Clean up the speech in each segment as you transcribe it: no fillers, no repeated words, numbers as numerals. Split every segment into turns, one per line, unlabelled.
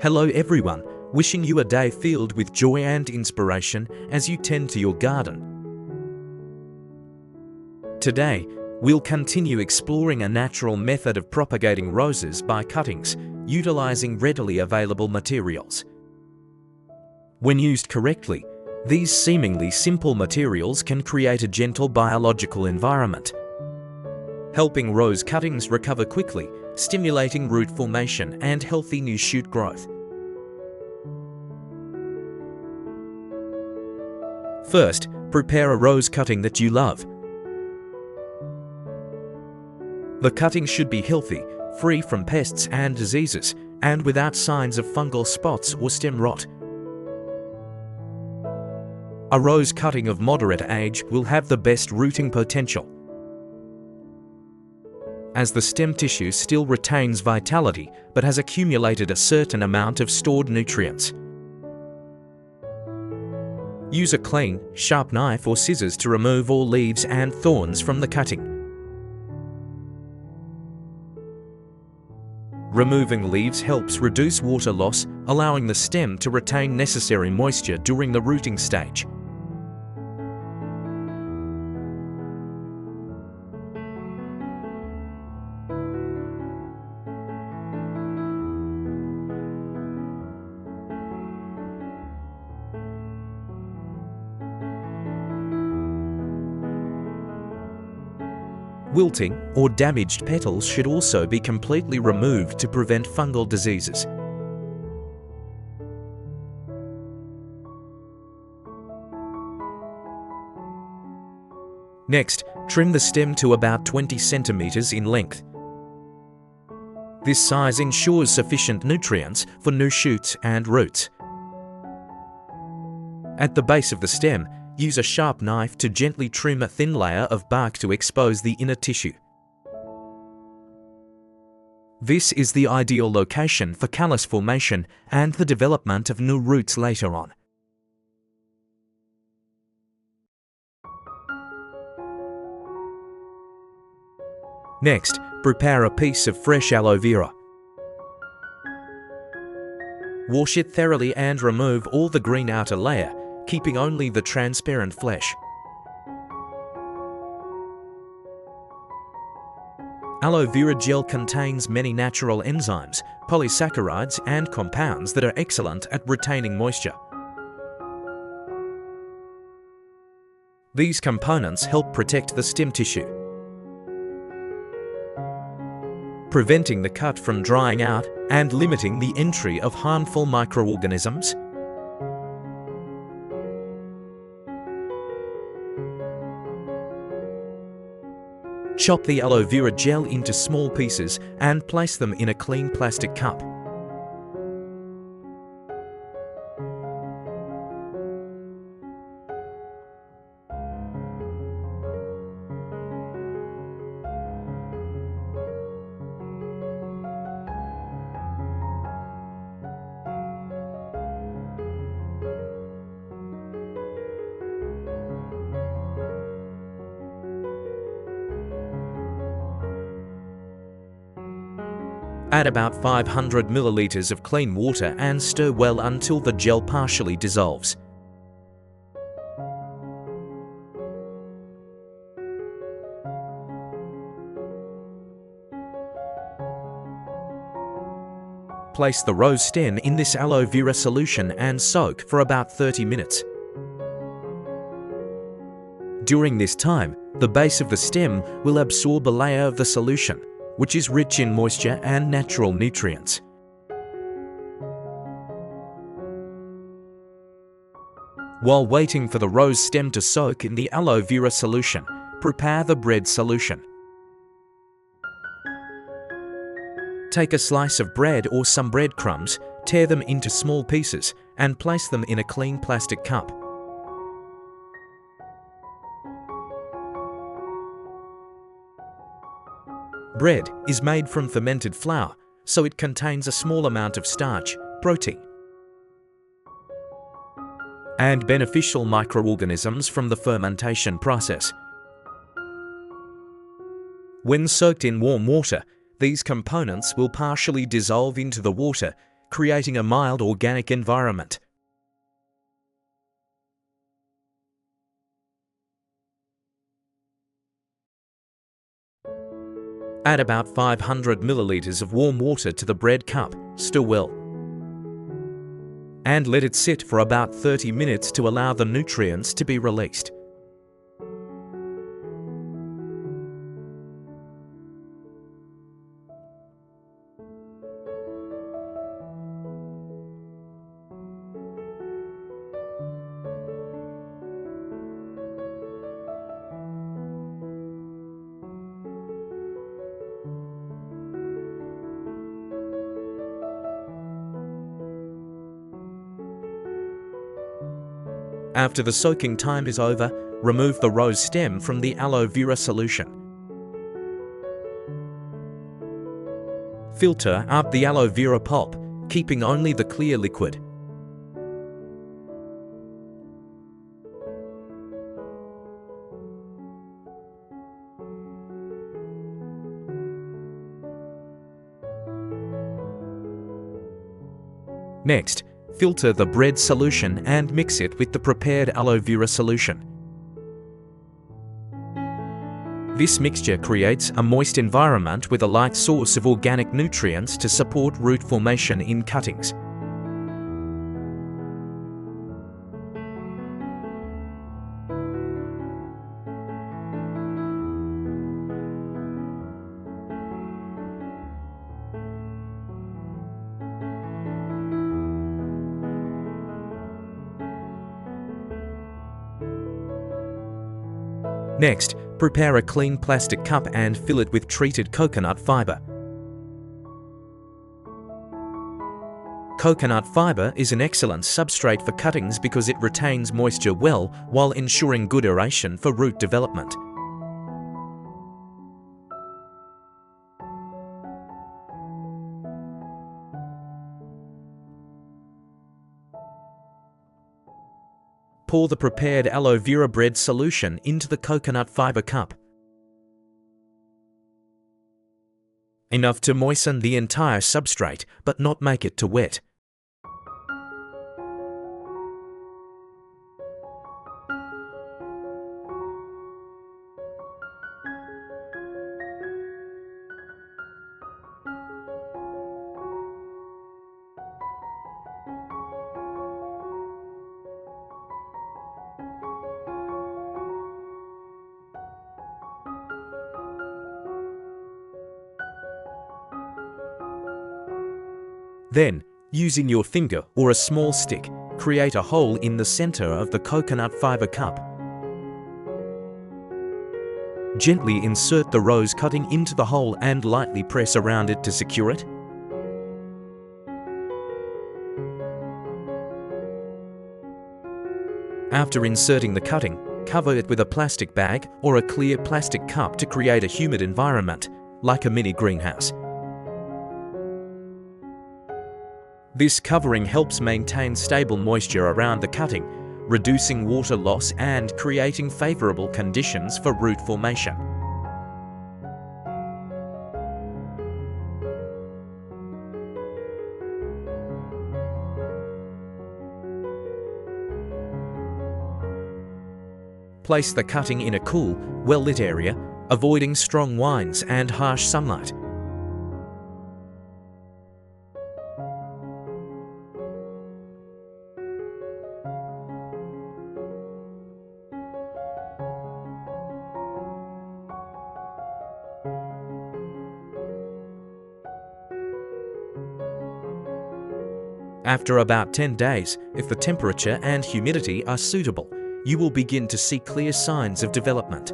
Hello everyone, wishing you a day filled with joy and inspiration as you tend to your garden. Today, we'll continue exploring a natural method of propagating roses by cuttings, utilizing readily available materials. When used correctly, these seemingly simple materials can create a gentle biological environment, helping rose cuttings recover quickly, stimulating root formation and healthy new shoot growth. First, prepare a rose cutting that you love. The cutting should be healthy, free from pests and diseases, and without signs of fungal spots or stem rot. A rose cutting of moderate age will have the best rooting potential, as the stem tissue still retains vitality but has accumulated a certain amount of stored nutrients. Use a clean, sharp knife or scissors to remove all leaves and thorns from the cutting. Removing leaves helps reduce water loss, allowing the stem to retain necessary moisture during the rooting stage. Wilting or damaged petals should also be completely removed to prevent fungal diseases. Next, trim the stem to about 20 centimeters in length. This size ensures sufficient nutrients for new shoots and roots. At the base of the stem, use a sharp knife to gently trim a thin layer of bark to expose the inner tissue. This is the ideal location for callus formation and the development of new roots later on. Next, prepare a piece of fresh aloe vera. Wash it thoroughly and remove all the green outer layer, keeping only the transparent flesh. Aloe vera gel contains many natural enzymes, polysaccharides and compounds that are excellent at retaining moisture. These components help protect the stem tissue, preventing the cut from drying out and limiting the entry of harmful microorganisms. Chop the aloe vera gel into small pieces and place them in a clean plastic cup. Add about 500 milliliters of clean water and stir well until the gel partially dissolves. Place the rose stem in this aloe vera solution and soak for about 30 minutes. During this time, the base of the stem will absorb a layer of the solution, which is rich in moisture and natural nutrients. While waiting for the rose stem to soak in the aloe vera solution, prepare the bread solution. Take a slice of bread or some breadcrumbs, tear them into small pieces, and place them in a clean plastic cup. Bread is made from fermented flour, so it contains a small amount of starch, protein, and beneficial microorganisms from the fermentation process. When soaked in warm water, these components will partially dissolve into the water, creating a mild organic environment. Add about 500 milliliters of warm water to the bread cup, stir well, and let it sit for about 30 minutes to allow the nutrients to be released. After the soaking time is over, remove the rose stem from the aloe vera solution. Filter out the aloe vera pulp, keeping only the clear liquid. Next, filter the bread solution and mix it with the prepared aloe vera solution. This mixture creates a moist environment with a light source of organic nutrients to support root formation in cuttings. Next, prepare a clean plastic cup and fill it with treated coconut fiber. Coconut fiber is an excellent substrate for cuttings because it retains moisture well while ensuring good aeration for root development. Pour the prepared aloe vera bread solution into the coconut fiber cup. Enough to moisten the entire substrate, but not make it too wet. Then, using your finger or a small stick, create a hole in the center of the coconut fiber cup. Gently insert the rose cutting into the hole and lightly press around it to secure it. After inserting the cutting, cover it with a plastic bag or a clear plastic cup to create a humid environment, like a mini greenhouse. This covering helps maintain stable moisture around the cutting, reducing water loss and creating favorable conditions for root formation. Place the cutting in a cool, well-lit area, avoiding strong winds and harsh sunlight. After about 10 days, if the temperature and humidity are suitable, you will begin to see clear signs of development.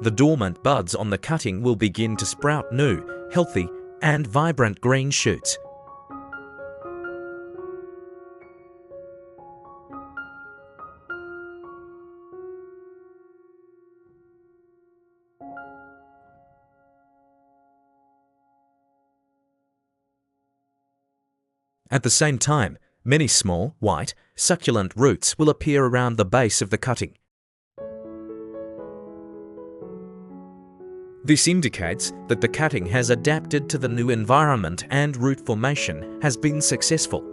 The dormant buds on the cutting will begin to sprout new, healthy, and vibrant green shoots. At the same time, many small, white, succulent roots will appear around the base of the cutting. This indicates that the cutting has adapted to the new environment and root formation has been successful.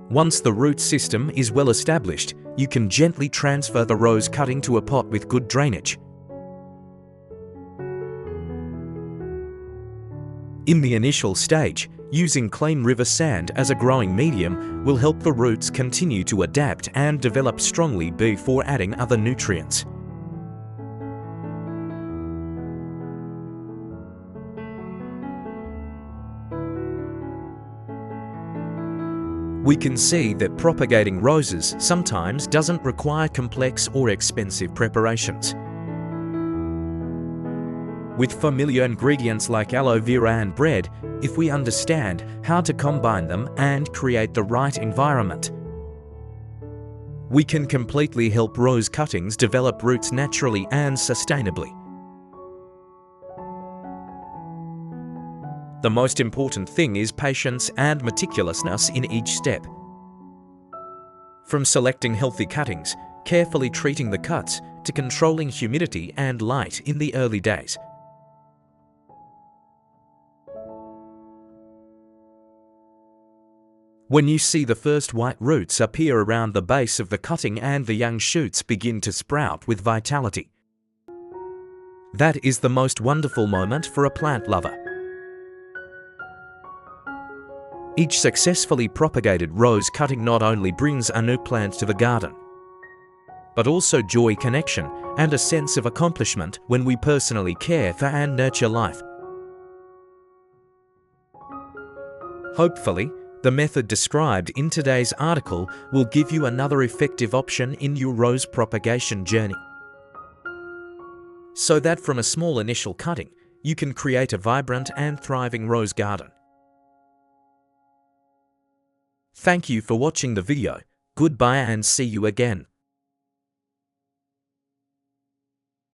Once the root system is well established, you can gently transfer the rose cutting to a pot with good drainage. In the initial stage, using clean river sand as a growing medium will help the roots continue to adapt and develop strongly before adding other nutrients. We can see that propagating roses sometimes doesn't require complex or expensive preparations. With familiar ingredients like aloe vera and bread, if we understand how to combine them and create the right environment, we can completely help rose cuttings develop roots naturally and sustainably. The most important thing is patience and meticulousness in each step. From selecting healthy cuttings, carefully treating the cuts, to controlling humidity and light in the early days. When you see the first white roots appear around the base of the cutting and the young shoots begin to sprout with vitality, that is the most wonderful moment for a plant lover. Each successfully propagated rose cutting not only brings a new plant to the garden, but also joy, connection, and a sense of accomplishment when we personally care for and nurture life. Hopefully, the method described in today's article will give you another effective option in your rose propagation journey, so that from a small initial cutting, you can create a vibrant and thriving rose garden. Thank you for watching the video. Goodbye and see you again.